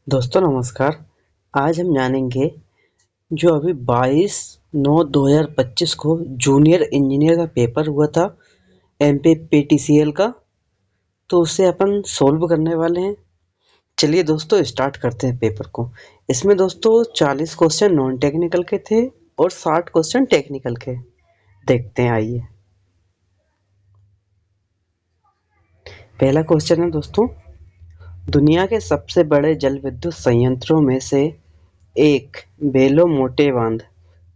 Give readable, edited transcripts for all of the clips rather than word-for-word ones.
दोस्तों नमस्कार। आज हम जानेंगे जो अभी 22/9/2025 को जूनियर इंजीनियर का पेपर हुआ था एमपीपीटीसीएल का, तो उसे अपन सोल्व करने वाले हैं। चलिए दोस्तों स्टार्ट करते हैं पेपर को। इसमें दोस्तों 40 क्वेश्चन नॉन टेक्निकल के थे और 60 क्वेश्चन टेक्निकल के। देखते हैं, आइए। पहला क्वेश्चन है दोस्तों, दुनिया के सबसे बड़े जल विद्युत संयंत्रों में से एक बेलो मोटे बांध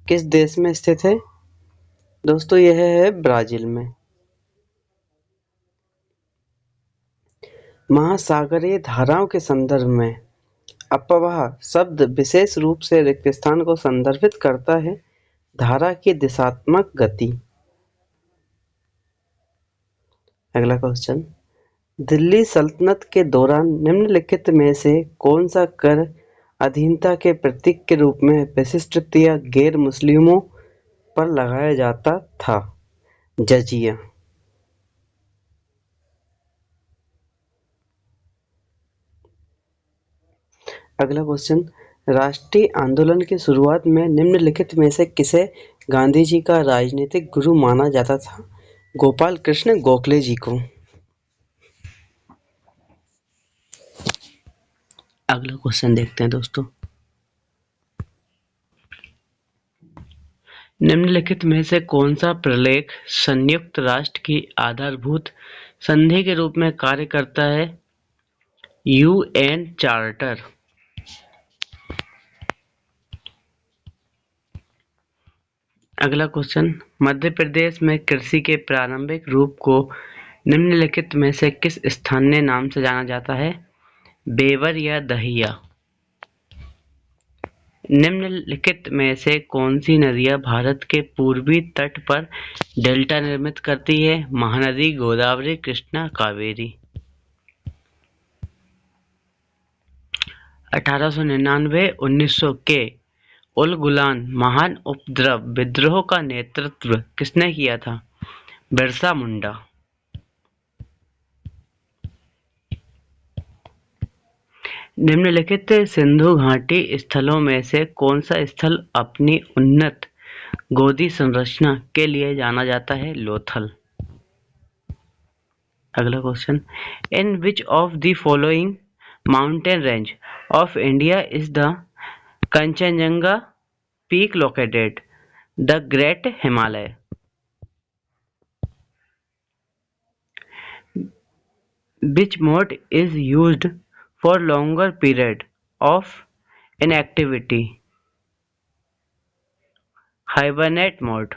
किस देश में स्थित है? दोस्तों यह है ब्राजील में। महासागरीय धाराओं के संदर्भ में अपवाह शब्द विशेष रूप से रिक्त स्थान को संदर्भित करता है। धारा की दिशात्मक गति। अगला क्वेश्चन, दिल्ली सल्तनत के दौरान निम्नलिखित में से कौन सा कर अधीनता के प्रतीक के रूप में विशिष्ट या गैर मुस्लिमों पर लगाया जाता था? जजिया। अगला क्वेश्चन, राष्ट्रीय आंदोलन की शुरुआत में निम्नलिखित में से किसे गांधी जी का राजनीतिक गुरु माना जाता था? गोपाल कृष्ण गोखले जी को। अगला क्वेश्चन देखते हैं दोस्तों, निम्नलिखित में से कौन सा प्रलेख संयुक्त राष्ट्र की आधारभूत संधि के रूप में कार्य करता है? UN charter. अगला क्वेश्चन, मध्य प्रदेश में कृषि के प्रारंभिक रूप को निम्नलिखित में से किस स्थानीय नाम से जाना जाता है? बेवर या दहिया। निम्नलिखित में से कौन सी नदियां भारत के पूर्वी तट पर डेल्टा निर्मित करती है? महानदी, गोदावरी, कृष्णा, कावेरी। 1899-1900 के उल गुलान महान उपद्रव विद्रोह का नेतृत्व किसने किया था? बिरसा मुंडा। निम्नलिखित सिंधु घाटी स्थलों में से कौन सा स्थल अपनी उन्नत गोदी संरचना के लिए जाना जाता है? लोथल। अगला question, in which of the following mountain range of India is the Kanchenjunga peak located? The great Himalaya. Which mode is used for longer period of inactivity? Hibernate mode.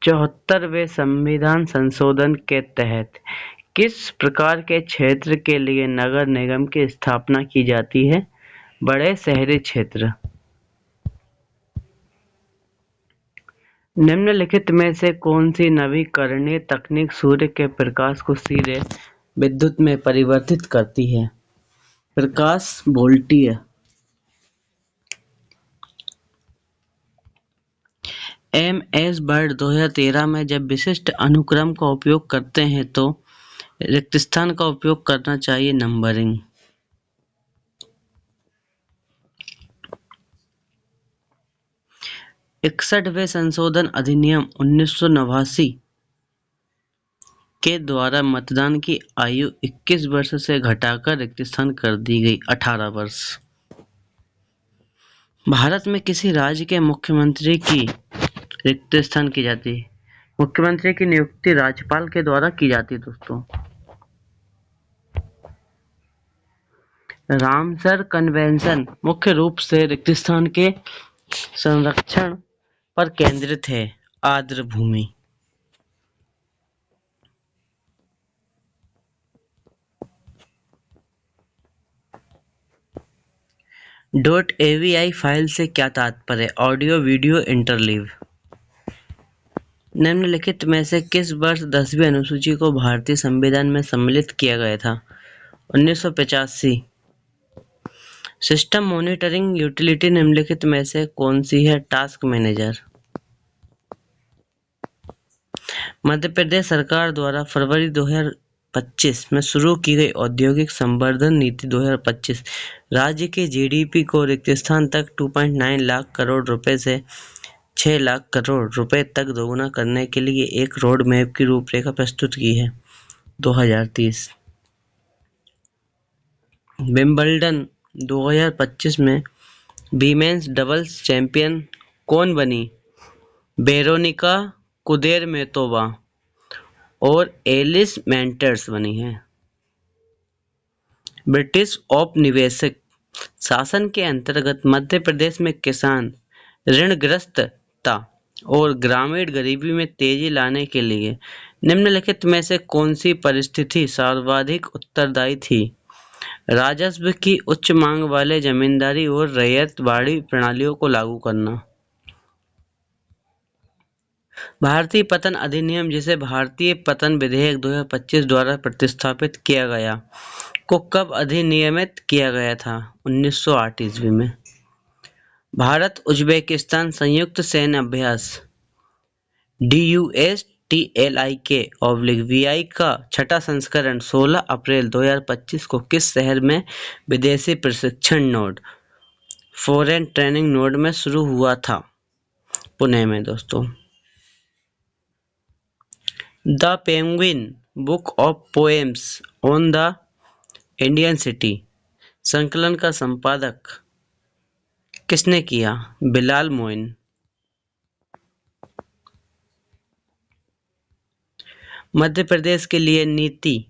74वें संविधान संशोधन के तहत किस प्रकार के क्षेत्र के लिए नगर निगम की स्थापना की जाती है? बड़े शहरी क्षेत्र। निम्नलिखित में से कौन सी नवीकरणीय तकनीक सूर्य के प्रकाश को सीधे विद्युत में परिवर्तित करती है? प्रकाश वोल्टीय। एमएस वर्ड 2013 में जब विशिष्ट अनुक्रम का उपयोग करते हैं तो रिक्त स्थान का उपयोग करना चाहिए। नंबरिंग। इकसठवें संशोधन अधिनियम 1989 के द्वारा मतदान की आयु 21 वर्ष से घटाकर रिक्त स्थान कर दी गई 18 वर्ष। भारत में किसी राज्य के मुख्यमंत्री की रिक्त स्थान की जाती है? मुख्यमंत्री की नियुक्ति राज्यपाल के द्वारा की जाती है दोस्तों। रामसर कन्वेंशन मुख्य रूप से रिक्त स्थान के संरक्षण पर केंद्रित है। आर्द्र भूमि। .avi फाइल से क्या तात्पर्य? Audio video interleave. निम्नलिखित में से किस वर्ष 10वीं अनुसूची को भारतीय संविधान में सम्मिलित किया गया था? 1985। सिस्टम मॉनिटरिंग यूटिलिटी निम्नलिखित में से कौन सी है? Task manager. मध्य प्रदेश सरकार द्वारा फरवरी 2025 में शुरू की गई औद्योगिक संवर्धन नीति 2025 राज्य के जीडीपी को रिक्त स्थान तक 2.9 लाख करोड़ रुपए से 6 लाख करोड़ रुपए तक दोगुना करने के लिए एक रोड मैप की रूपरेखा प्रस्तुत की है। 2030 विंबलडन 2025 में वीमेन्स डबल्स चैंपियन कौन बनी? वेरोनिका कुदेरमेतोवा और एलिस मेंटर्स बनी है। ब्रिटिश औपनिवेशिक शासन के अंतर्गत मध्य प्रदेश में किसान ऋणग्रस्तता और ग्रामीण गरीबी में तेजी लाने के लिए निम्नलिखित में से कौन सी परिस्थिति सर्वाधिक उत्तरदायी थी? राजस्व की उच्च मांग वाले जमींदारी और रैयतवाड़ी प्रणालियों को लागू करना। भारतीय पतन अधिनियम, जिसे भारतीय पतन विधेयक 2025 द्वारा प्रतिस्थापित किया गया, को कब अधिनियमित किया गया था? 1908 ईस्वी में। भारत उज्बेकिस्तान संयुक्त सैन्य अभ्यास DUSTLIK/VI का छठा संस्करण 16 अप्रैल 2025 को किस शहर में विदेशी प्रशिक्षण नोड फॉरेन ट्रेनिंग नोड में शुरू हुआ था? पुणे में दोस्तों। The penguin book of poems on the Indian city संकलन का संपादक किसने किया? बिलाल मोइन। मध्य प्रदेश के लिए नीति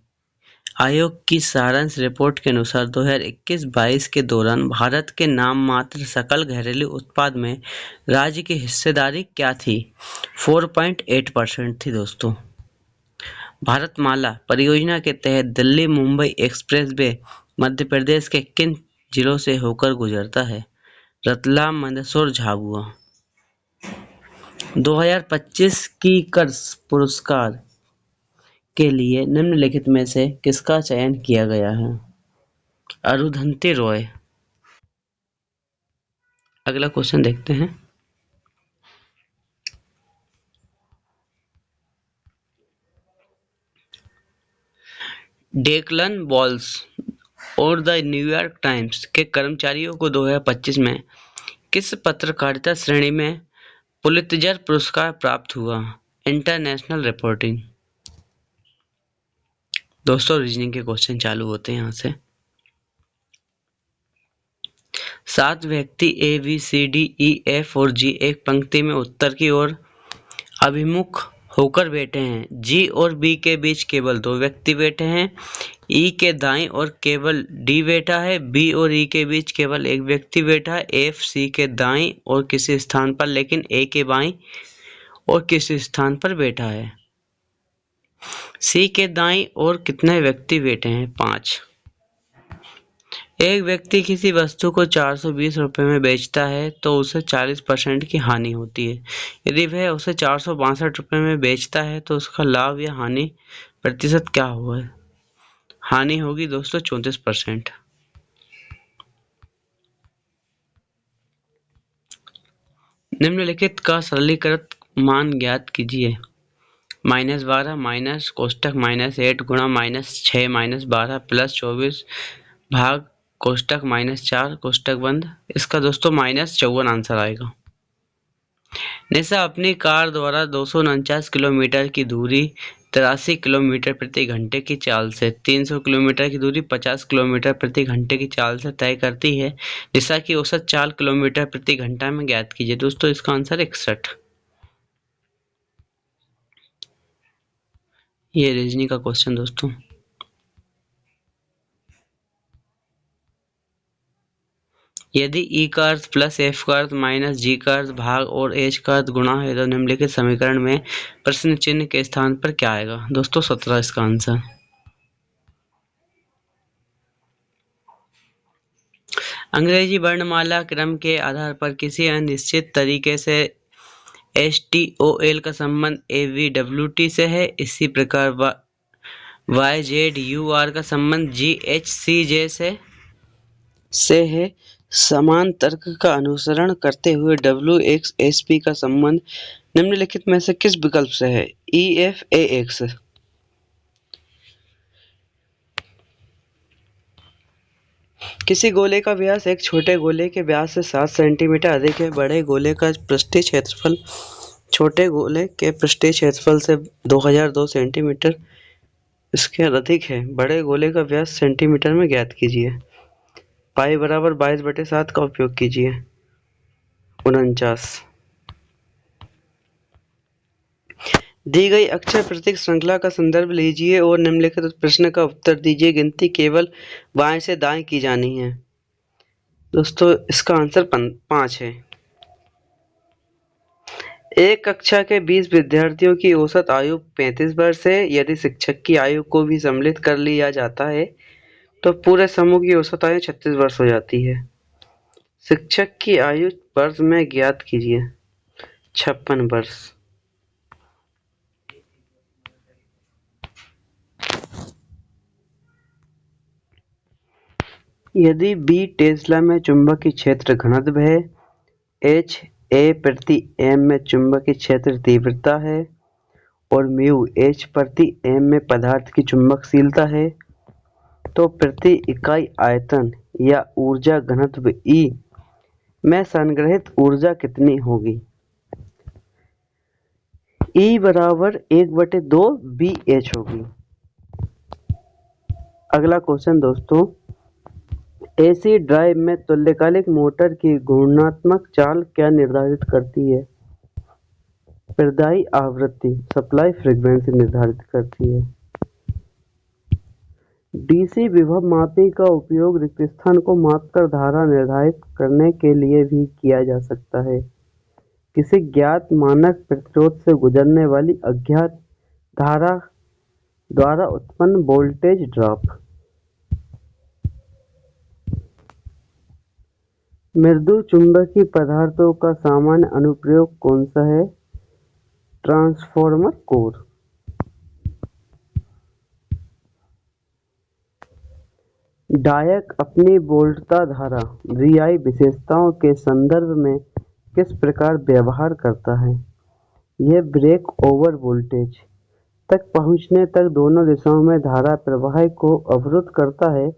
आयोग की सारांश रिपोर्ट के अनुसार 2021-22 के दौरान भारत के नाम मात्र सकल घरेलू उत्पाद में राज्य की हिस्सेदारी क्या थी? 4.8% थी दोस्तों। भारतमाला परियोजना के तहत दिल्ली मुंबई एक्सप्रेसवे मध्य प्रदेश के किन जिलों से होकर गुजरता है? रतलाम, मंदसौर, झाबुआ। 2025 की कर्स पुरस्कार के लिए निम्नलिखित में से किसका चयन किया गया है? अरुंधति रॉय। अगला क्वेश्चन देखते हैं। डेक्लन बॉल्स और द न्यूयॉर्क टाइम्स के कर्मचारियों को 2025 में किस पत्रकारिता श्रेणी में पुलित्जर पुरस्कार प्राप्त हुआ? International reporting. दोस्तों रीजनिंग के क्वेश्चन चालू होते हैं यहाँ से। 7 व्यक्ति A, B, C, D, E, F और G एक पंक्ति में उत्तर की ओर अभिमुख होकर बैठे हैं। G और B के बीच केवल 2 व्यक्ति बैठे हैं। E के दाईं ओर केवल D बैठा है। B और E के बीच केवल एक व्यक्ति बैठा है। F C के दाईं और किसी स्थान पर लेकिन A के बाईं और किसी स्थान पर बैठा है। C के दाईं ओर कितने व्यक्ति बैठे हैं? 5। एक व्यक्ति किसी वस्तु को 420 रुपये में बेचता है तो उसे 40% की हानि होती है। यदि वह उसे 462 रुपये में बेचता है तो उसका लाभ या हानि प्रतिशत क्या हुआ है? हानि होगी दोस्तों 34%। निम्नलिखित का सरलीकृत मान ज्ञात कीजिए। -12 माइनस कोष्टक -8 गुणा -6 -12 प्लस 24 भाग कोष्टक -4 कोष्टक बंद। इसका दोस्तों -54 आंसर आएगा। निशा अपनी कार द्वारा 249 किलोमीटर की दूरी 83 किलोमीटर प्रति घंटे की चाल से 300 किलोमीटर की दूरी 50 किलोमीटर प्रति घंटे की चाल से तय करती है। निशा की औसत चाल किलोमीटर प्रति घंटा में ज्ञात कीजिए। दोस्तों इसका आंसर 61। ये रीजनिंग का क्वेश्चन दोस्तों। यदि E का अर्थ प्लस F का अर्थ माइनस G का अर्थ भाग और H का अर्थ गुणा है तो निम्नलिखित समीकरण में प्रश्न चिन्ह के स्थान पर क्या आएगा? दोस्तों 17 इसका आंसर। अंग्रेजी वर्णमाला क्रम के आधार पर किसी अनिश्चित तरीके से STOL का संबंध AVWT से है। इसी प्रकार YZUR का संबंध GHCJ से है। समान तर्क का अनुसरण करते हुए WX SP का संबंध निम्नलिखित में से किस विकल्प से है? EF AX। किसी गोले का व्यास एक छोटे गोले के व्यास से 7 सेंटीमीटर अधिक है। बड़े गोले का पृष्ठीय क्षेत्रफल छोटे गोले के पृष्ठीय क्षेत्रफल से 2002 सेंटीमीटर इसके अधिक है। बड़े गोले का व्यास सेंटीमीटर में ज्ञात कीजिए। पाई बराबर 22/7 का उपयोग कीजिए। 49। दी गई अक्षर प्रतीक श्रृंखला का संदर्भ लीजिए और निम्नलिखित प्रश्न का उत्तर दीजिए। गिनती केवल बाएं से दाएं की जानी है। दोस्तों इसका आंसर 5 है। एक कक्षा के 20 विद्यार्थियों की औसत आयु 35 वर्ष है। यदि शिक्षक की आयु को भी सम्मिलित कर लिया जाता है तो पूरे समूह की औसत आयु 36 वर्ष हो जाती है। शिक्षक की आयु वर्ष में ज्ञात कीजिए। 56 वर्ष। यदि B टेस्ला में चुंबकीय क्षेत्र घनत्व है, H A प्रति M में चुंबकीय क्षेत्र तीव्रता है और म्यू H प्रति M में पदार्थ की चुंबकशीलता है, तो प्रति इकाई आयतन या ऊर्जा घनत्व E में संग्रहित ऊर्जा कितनी होगी? E बराबर 1/2 BH होगी। अगला क्वेश्चन दोस्तों, AC ड्राइव में तुल्यकालिक मोटर की घूर्णनात्मक चाल क्या निर्धारित करती है? प्रदायी आवृत्ति सप्लाई फ्रीक्वेंसी निर्धारित करती है। DC विभव मापी का उपयोग रिक्त स्थान को मापकर धारा निर्धारित करने के लिए भी किया जा सकता है। किसी ज्ञात मानक प्रतिरोध से गुजरने वाली अज्ञात धारा द्वारा उत्पन्न वोल्टेज ड्रॉप। मृदु चुंबकीय पदार्थों का सामान्य अनुप्रयोग कौन सा है? Transformer core. डायक अपनी वोल्टता धारा VI विशेषताओं के संदर्भ में किस प्रकार व्यवहार करता है? यह ब्रेक ओवर वोल्टेज तक पहुंचने तक दोनों दिशाओं में धारा प्रवाह को अवरुद्ध करता है,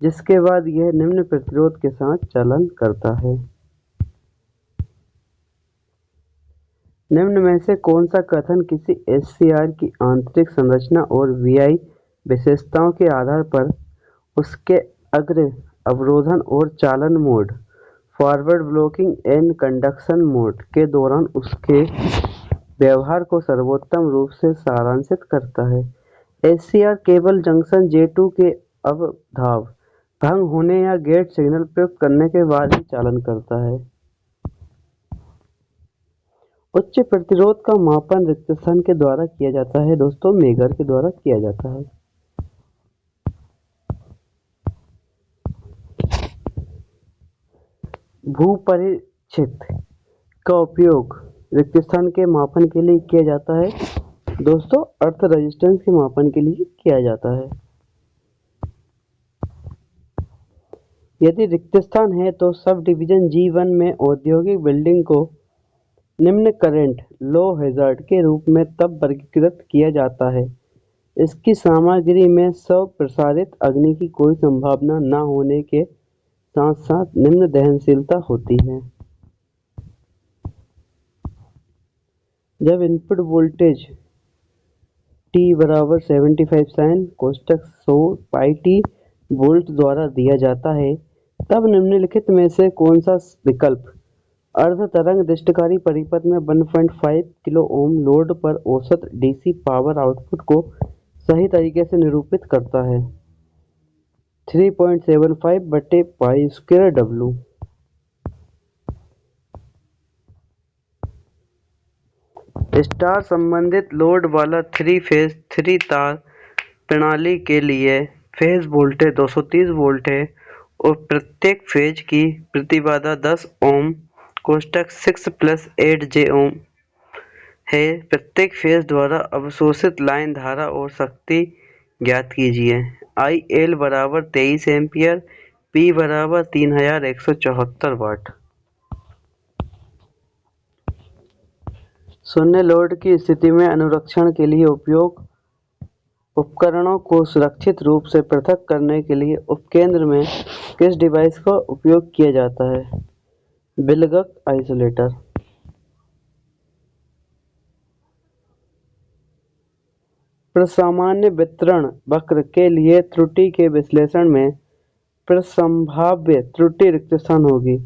जिसके बाद यह निम्न प्रतिरोध के साथ चालन करता है। निम्न में से कौन सा कथन किसी SCR की आंतरिक संरचना और VI विशेषताओं के आधार पर उसके अग्र अवरोधन और चालन mode forward blocking and conduction mode के दौरान उसके व्यवहार को सर्वोत्तम रूप से सारांशित करता है? SCR केवल जंक्शन J2 के अवधाव भंग होने या गेट सिग्नल प्रयुक्त करने के बाद ही चालन करता है। उच्च प्रतिरोध का मापन रिक्त स्थान के द्वारा किया जाता है दोस्तों, मेगर के द्वारा किया जाता है। भूपरिचित का उपयोग रिक्त स्थान के मापन के लिए किया जाता है दोस्तों, अर्थ रेजिस्टेंस के मापन के लिए किया जाता है। यदि रिक्त स्थान है तो सब डिवीजन G1 में औद्योगिक बिल्डिंग को निम्न करंट लो हैजार्ड के रूप में तब वर्गीकृत किया जाता है इसकी सामग्री में स्वप्रसारित अग्नि की कोई संभावना न होने के साथ साथ निम्न दहनशीलता होती है। जब इनपुट वोल्टेज T बराबर 75 sin कोष्ठक 100 पाई T वोल्ट द्वारा दिया जाता है, तब निम्नलिखित में से कौन सा विकल्प अर्ध तरंग दृष्टिकारी परिपथ में 1.5 किलो ओम लोड पर औसत DC पावर आउटपुट को सही तरीके से निरूपित करता है? 3.75/π²W। स्टार संबंधित लोड वाला 3 फेज 3 तार प्रणाली के लिए फेज वोल्टेज 230 वोल्ट है और प्रत्येक फेज की प्रतिबाधा 10 ओम कोष्ठक 6 + 8 J ओम है। प्रत्येक फेज द्वारा अवशोषित लाइन धारा और शक्ति ज्ञात कीजिए। IL बराबर 23 एम्पियर, P बराबर 3174 वाट। शून्य लोड की स्थिति में अनुरक्षण के लिए उपयोग उपकरणों को सुरक्षित रूप से पृथक करने के लिए उपकेंद्र में किस डिवाइस का उपयोग किया जाता है? विलगक आइसोलेटर। प्रसामान्य वितरण वक्र के लिए त्रुटि के विश्लेषण में प्रसंभाव्य त्रुटि रिक्त स्थान होगी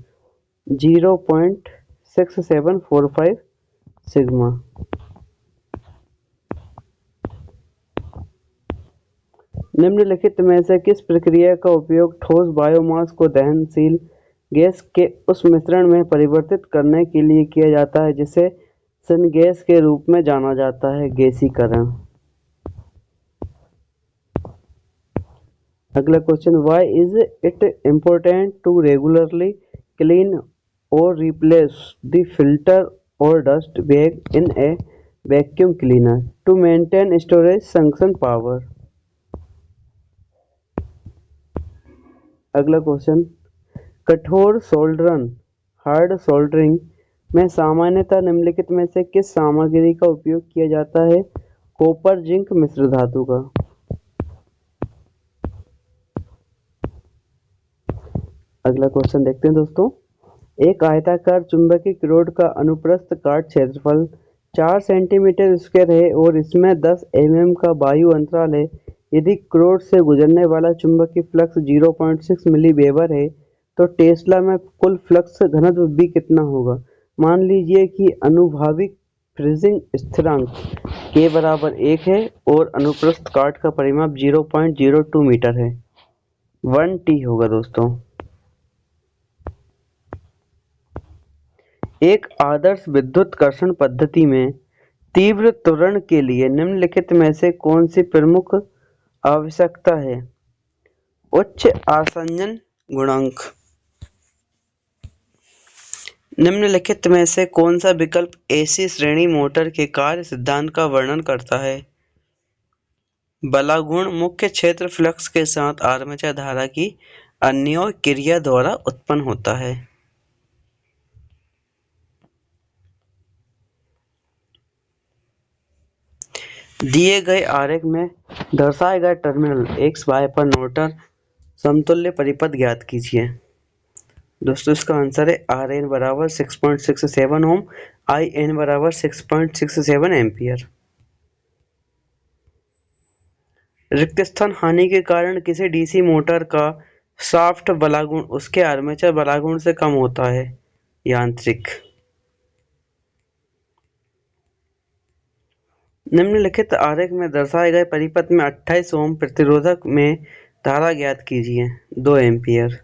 0.6745 सिग्मा। निम्नलिखित में से किस प्रक्रिया का उपयोग ठोस बायोमास को दहनशील गैस के उस मिश्रण में परिवर्तित करने के लिए किया जाता है जिसे सिनगैस के रूप में जाना जाता है? गैसीकरण। अगला question, why is it important to regularly clean और रिप्लेस द फिल्टर और dust bag in a vacuum cleaner to maintain storage suction power? अगला क्वेश्चन, कठोर सोल्डरन हार्ड सोल्डरिंग में सामान्यतः निम्नलिखित में से किस सामग्री का उपयोग किया जाता है? कॉपर जिंक मिश्र धातु का। अगला क्वेश्चन देखते हैं दोस्तों, एक आयताकार चुंबकीय रॉड का अनुप्रस्थ काट क्षेत्रफल 4 सेंटीमीटर स्क्वायर है और इसमें 10 mm का वायु अंतराल है। यदि रॉड से गुजरने वाला चुंबकीय फ्लक्स 0.6 मिली वेबर है तो टेस्ला में कुल फ्लक्स घनत्व B कितना होगा? मान लीजिए कि अनुभाविक फ्रीजिंग स्थिरांक K बराबर 1 है और अनुप्रस्थ काट का परिमाप 0.02 मीटर है। 1T होगा दोस्तों। एक आदर्श विद्युत कर्षण पद्धति में तीव्र त्वरण के लिए निम्नलिखित में से कौन सी प्रमुख आवश्यकता है? उच्च आसंजन गुणांक। निम्नलिखित में से कौन सा विकल्प एसी श्रेणी मोटर के कार्य सिद्धांत का वर्णन करता है? बलागुण मुख्य क्षेत्र फ्लक्स के साथ आर्मेचर धारा की अन्योन्य क्रिया द्वारा उत्पन्न होता है। दिए गए आरेख में दर्शाए गए टर्मिनल XY पर नोर्टन समतुल्य परिपथ ज्ञात कीजिए। दोस्तों इसका आंसर है Rn बराबर 6.67 ओम, In बराबर 6.67 एम्पियर। रिक्त स्थान हानि के कारण किसी डीसी मोटर का शाफ्ट बलागुण उसके आर्मेचर बलागुण से कम होता है? यांत्रिक। निम्नलिखित आरेख में दर्शाए गए परिपथ में 28 ओम प्रतिरोधक में धारा ज्ञात कीजिए 2 एम्पियर।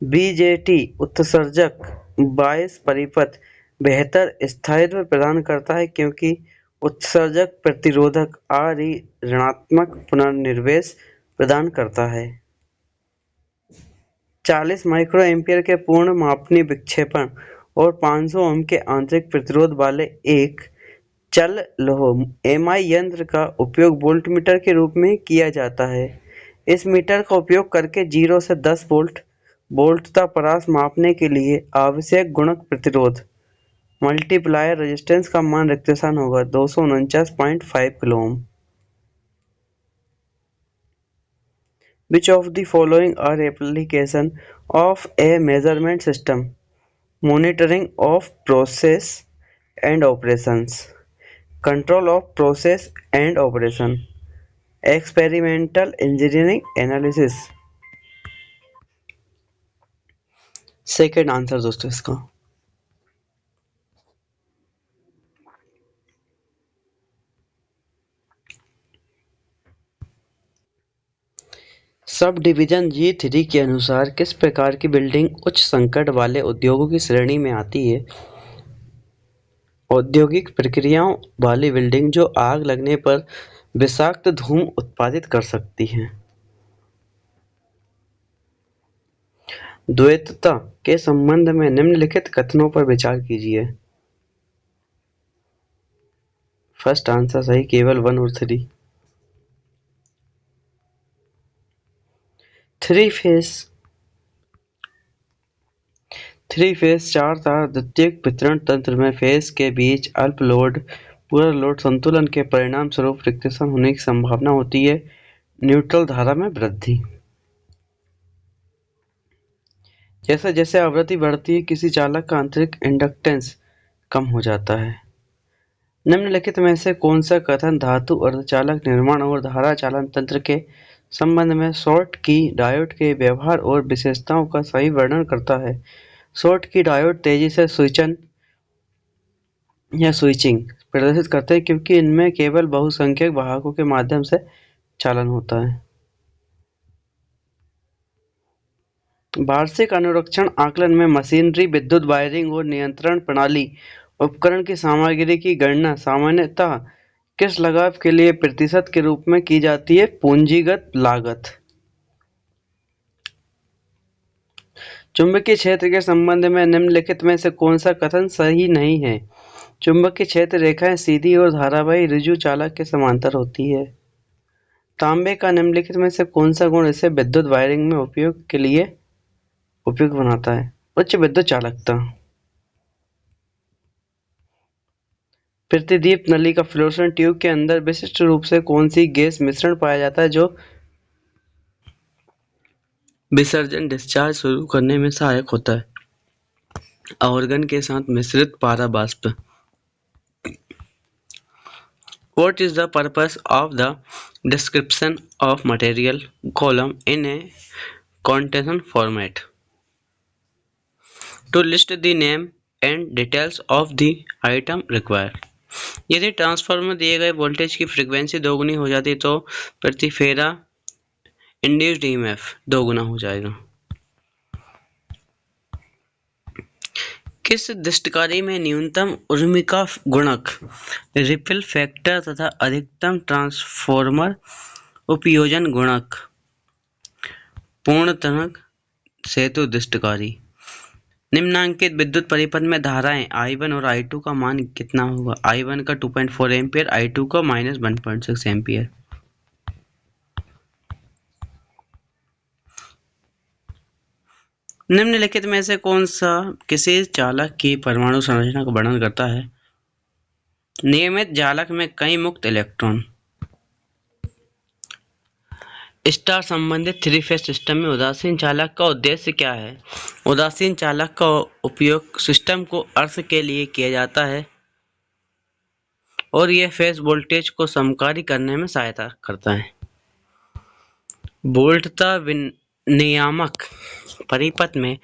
बीजेटी उत्सर्जक बायस परिपथ बेहतर स्थायित्व प्रदान करता है क्योंकि उत्सर्जक प्रतिरोधक Re ऋणात्मक पुनर्निर्देश प्रदान करता है। 40 माइक्रो एम्पियर के पूर्ण मापनीय विक्षेपण और 500 ओम के आंतरिक प्रतिरोध वाले एक चल लोह MI यंत्र का उपयोग वोल्टमीटर के रूप में किया जाता है। इस मीटर का उपयोग करके 0 से 10 वोल्ट वोल्टता परास मापने के लिए आवश्यक गुणक प्रतिरोध मल्टीप्लायर रेजिस्टेंस का मान रिक्त स्थान होगा 249.5 kilo ohm. Which of the following are application of a measurement system monitoring of process and operations, control of process and operation, experimental engineering analysis? Second answer दोस्तों इसका। सब डिवीजन G3 के अनुसार किस प्रकार की बिल्डिंग उच्च संकट वाले उद्योगों की श्रेणी में आती है? औद्योगिक प्रक्रियाओं वाली बिल्डिंग जो आग लगने पर विषाक्त धूम उत्पादित कर सकती हैं। द्वैतता के संबंध में निम्नलिखित कथनों पर विचार कीजिए। फर्स्ट आंसर सही, केवल 1 और 3। थ्री फेस 4 तार द्वितीयक वितरण तंत्र में फेस के बीच अल्प लोड पूरा लोड संतुलन के परिणाम स्वरूप रिक्तेशन होने की संभावना होती है। न्यूट्रल धारा में वृद्धि। जैसे जैसे आवृत्ति बढ़ती है किसी चालक का आंतरिक इंडक्टेंस कम हो जाता है। निम्नलिखित में से कौन सा कथन धातु अर्धचालक निर्माण और धारा चालन तंत्र के संबंध में शॉर्टकी डायोड के व्यवहार और विशेषताओं का सही वर्णन करता है? शॉर्टकी डायोड तेजी से स्विचन या स्विचिंग प्रदर्शित करते हैं क्योंकि इनमें केवल बहुसंख्यक वाहकों के माध्यम से चालन होता है। वार्षिक अनुरक्षण आकलन में मशीनरी, विद्युत वायरिंग और नियंत्रण प्रणाली उपकरण की सामग्री की गणना सामान्यतः किस लगाव के लिए प्रतिशत के रूप में की जाती है? पूंजीगत लागत। चुंबकीय क्षेत्र के संबंध में निम्नलिखित में से कौन सा कथन सही नहीं है? चुंबकीय क्षेत्र रेखाएं सीधी और धारावाही ऋजु चालक के समांतर होती है। तांबे का निम्नलिखित में से कौन सा गुण इसे विद्युत वायरिंग में उपयोग के लिए उपयुक्त बनाता है? उच्च विद्युत चालकता। प्रतिदीप्त नली का फ्लोरोसेंट ट्यूब के अंदर विशिष्ट रूप से कौन सी गैस मिश्रण पाया जाता है जो विसर्जन डिस्चार्ज शुरू करने में सहायक होता है? आर्गन के साथ मिश्रित पारा वाष्प। What is the purpose of the description of material column in a quotation format? To list the name and details of the item required. यदि ट्रांसफार्मर में दिए गए वोल्टेज की फ्रीक्वेंसी दोगुनी हो जाती तो प्रति फेरा इंड्यूस्ड ईएमएफ दोगुना हो जाएगा। किस दृष्टिकारी में न्यूनतम उर्मिका गुणक रिपल फैक्टर तथा अधिकतम ट्रांसफॉर्मर उपयोजन गुणक पूर्णतः सेतु दृष्टिकारी। निम्नांकित विद्युत परिपथ में धाराएं I1 और I2 का मान कितना होगा? I1 का 2.4 एम्पियर, I2 का -1.6 एम्पियर। निम्नलिखित में से कौन सा किसी चालक की परमाणु संरचना का वर्णन करता है? नियमित जालक में कई मुक्त इलेक्ट्रॉन। स्टार संबंधित थ्री फेज सिस्टम में उदासीन चालक का उद्देश्य क्या है? उदासीन चालक का उपयोग सिस्टम को अर्थ के लिए किया जाता है और यह फेज वोल्टेज को समकारी करने में सहायता करता है। वोल्टता नियामक परिपथ में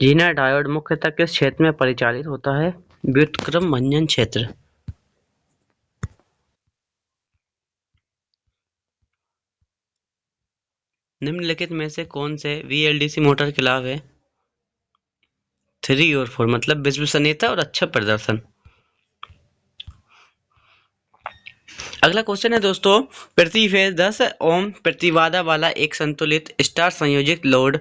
जीना डायोड मुख्यतः किस क्षेत्र में परिचालित होता है? व्युत्क्रम भंजन क्षेत्र। निम्नलिखित में से कौन से VLDC मोटर के लाभ है? 3 और 4 मतलब विश्वसनीयता और अच्छा प्रदर्शन। अगला क्वेश्चन है दोस्तों, प्रति फेज 10 ओम प्रतिबाधा वाला एक संतुलित स्टार संयोजित लोड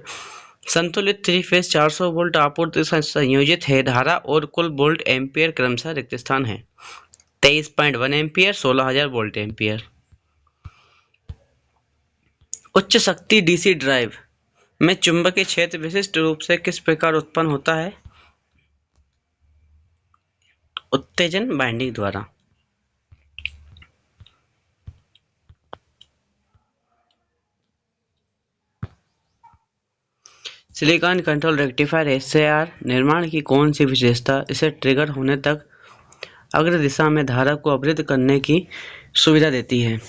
संतुलित 3 फेज 400 वोल्ट आपूर्ति से संयोजित है। धारा और कुल वोल्ट एम्पियर क्रमशः रिक्त स्थान है 23.1 एम्पियर, 16,000 वोल्ट एम्पियर। उच्च शक्ति डीसी ड्राइव में चुंबकीय क्षेत्र विशिष्ट रूप से किस प्रकार उत्पन्न होता है? उत्तेजन बाइंडिंग द्वारा। सिलिकॉन कंट्रोल रेक्टिफायर SCR निर्माण की कौन सी विशेषता इसे ट्रिगर होने तक अग्र दिशा में धारा को अवरुद्ध करने की सुविधा देती है?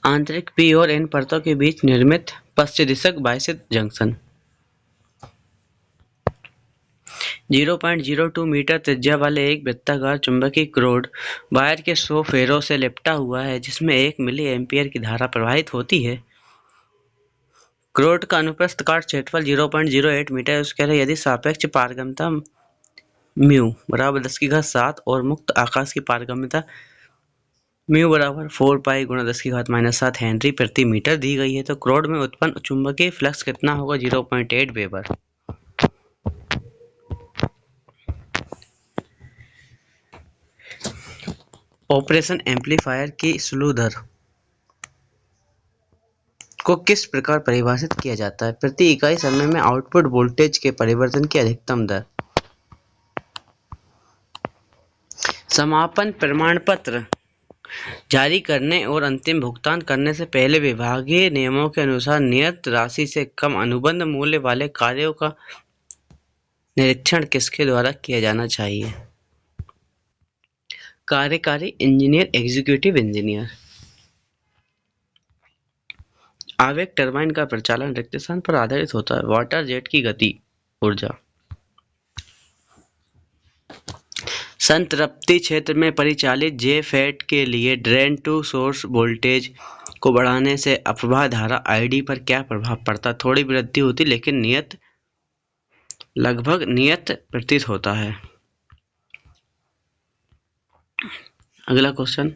आंतरिक P और N परतों के बीच निर्मित पश्चदिशक बायसित जंक्शन। 0.02 मीटर त्रिज्या वाले एक वृत्ताकार चुंबकीय क्रोड वायर के 100 फेरों से लिपटा हुआ है जिसमें 1 मिली एम्पियर की धारा प्रवाहित होती है। क्रोड का अनुप्रस्थ काट क्षेत्रफल 0.08 मीटर स्क्वायर है यदि सापेक्ष पारगम्यता म्यू बराबर 10⁻7 और मुक्त आकाश की पारगम्यता म्यू बराबर 4 पाई गुणा 10⁻7 हेनरी प्रति मीटर दी गई है तो क्रोड में उत्पन्न चुंबकीय फ्लक्स कितना होगा? 0.8 वेबर। ऑपरेशन एम्पलीफायर की स्लू दर को किस प्रकार परिभाषित किया जाता है? प्रति इकाई समय में आउटपुट वोल्टेज के परिवर्तन की अधिकतम दर। समापन प्रमाण पत्र जारी करने और अंतिम भुगतान करने से पहले विभागीय नियमों के अनुसार नियत राशि से कम अनुबंध मूल्य वाले कार्यों का निरीक्षण किसके द्वारा किया जाना चाहिए? कार्यकारी इंजीनियर, एग्जीक्यूटिव इंजीनियर। आवेग टरबाइन का प्रचालन रिक्त स्थान पर आधारित होता है। वाटर जेट की गति ऊर्जा। संतृप्ति क्षेत्र में परिचालित जेफेट के लिए ड्रेन टू सोर्स वोल्टेज को बढ़ाने से अप्रवाह धारा आईडी पर क्या प्रभाव पड़ता? थोड़ी वृद्धि होती लेकिन लगभग नियत प्रतीत होता है। अगला क्वेश्चन,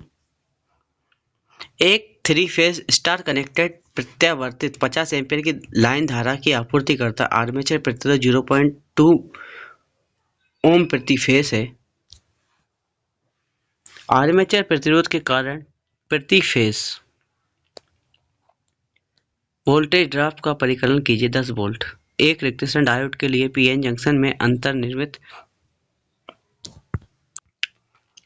एक 3 फेज स्टार कनेक्टेड प्रत्यावर्तित 50 एम्पीयर की लाइन धारा की आपूर्ति करता आर्मेचर प्रतिरोध 0.2 ओम प्रति फेज है। आर्मेचर प्रतिरोध के कारण प्रति फेज वोल्टेज ड्रॉप का परिकलन कीजिए 10 वोल्ट। एक रिक्त स्थान डायोड के लिए पीएन जंक्शन में अंतर्निर्मित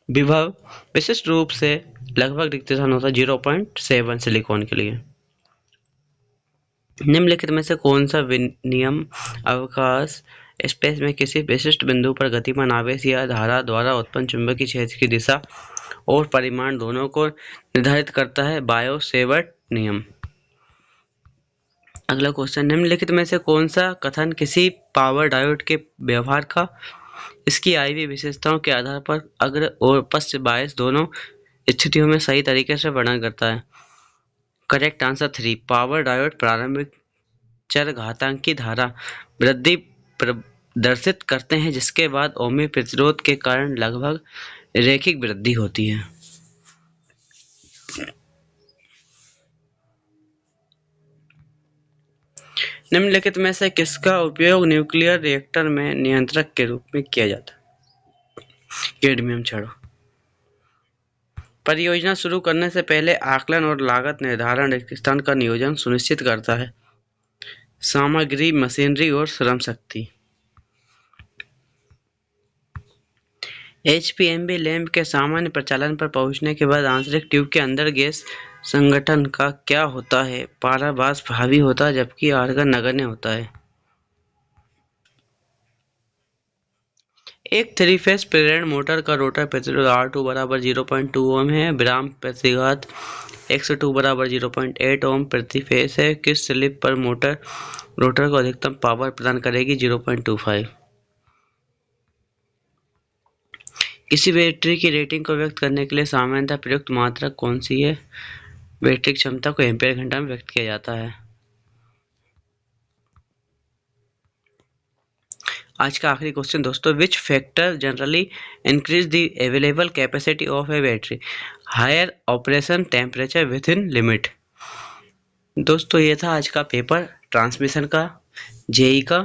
विभव विशिष्ट रूप से लगभग रिक्त स्थान होता है 0.7 सिलिकॉन के लिए। निम्नलिखित में से कौन सा विनियम अवकाश स्पेस में किसी विशिष्ट बिंदु पर गतिमान आवेश या धारा द्वारा उत्पन्न चुंबकीय क्षेत्र की दिशा और परिमाण दोनों को निर्धारित करता है? बायो सेवर्ट नियम। अगला क्वेश्चन, निम्नलिखित में से कौन सा कथन किसी पावर डायोड के व्यवहार का इसकी IV विशेषताओं के आधार पर अग्र और पश्च बायस दोनों स्थितियों में सही तरीके से वर्णन करता है? Correct answer 3। पावर डायोड प्रारंभिक चरघातांकी धारा वृद्धि प्रदर्शित करते हैं जिसके बाद ओमिक प्रतिरोध के कारण लगभग रैखिक वृद्धि होती है। निम्नलिखित में से किसका उपयोग न्यूक्लियर रिएक्टर में नियंत्रक के रूप में किया जाता है? कैडमियम छड़। परियोजना शुरू करने से पहले आकलन और लागत निर्धारण रिक्त स्थान का नियोजन सुनिश्चित करता है। सामग्री, मशीनरी और श्रम शक्ति। HPMB लैंप के सामान्य प्रचालन पर पहुंचने के बाद आंतरिक ट्यूब के अंदर गैस संगठन का क्या होता है? पारा वाष्प हावी होता है जबकि आर्गन नगण्य होता है। एक 3 फेज प्रेरण मोटर का रोटर प्रतिरोध R2 बराबर 0.2 ओम है। विराम प्रतिघात X2 बराबर 0.8 ओम प्रति फेज है। किस स्लिप पर मोटर रोटर को अधिकतम पावर प्रदान करेगी? 0.25। किसी बैटरी की रेटिंग को व्यक्त करने के लिए सामान्यतः प्रयुक्त मात्रक कौन सी है? बैटरी की क्षमता को एम्पीयर घंटा में व्यक्त किया जाता है। आज का आखिरी क्वेश्चन दोस्तों, which factor generally increase the available capacity of a battery? Higher operation temperature within limit. दोस्तों ये था आज का पेपर ट्रांसमिशन का, जेई का।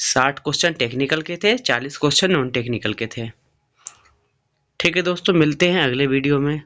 60 क्वेश्चन टेक्निकल के थे, 40 क्वेश्चन नॉन टेक्निकल के थे। ठीक है दोस्तों, मिलते हैं अगले वीडियो में।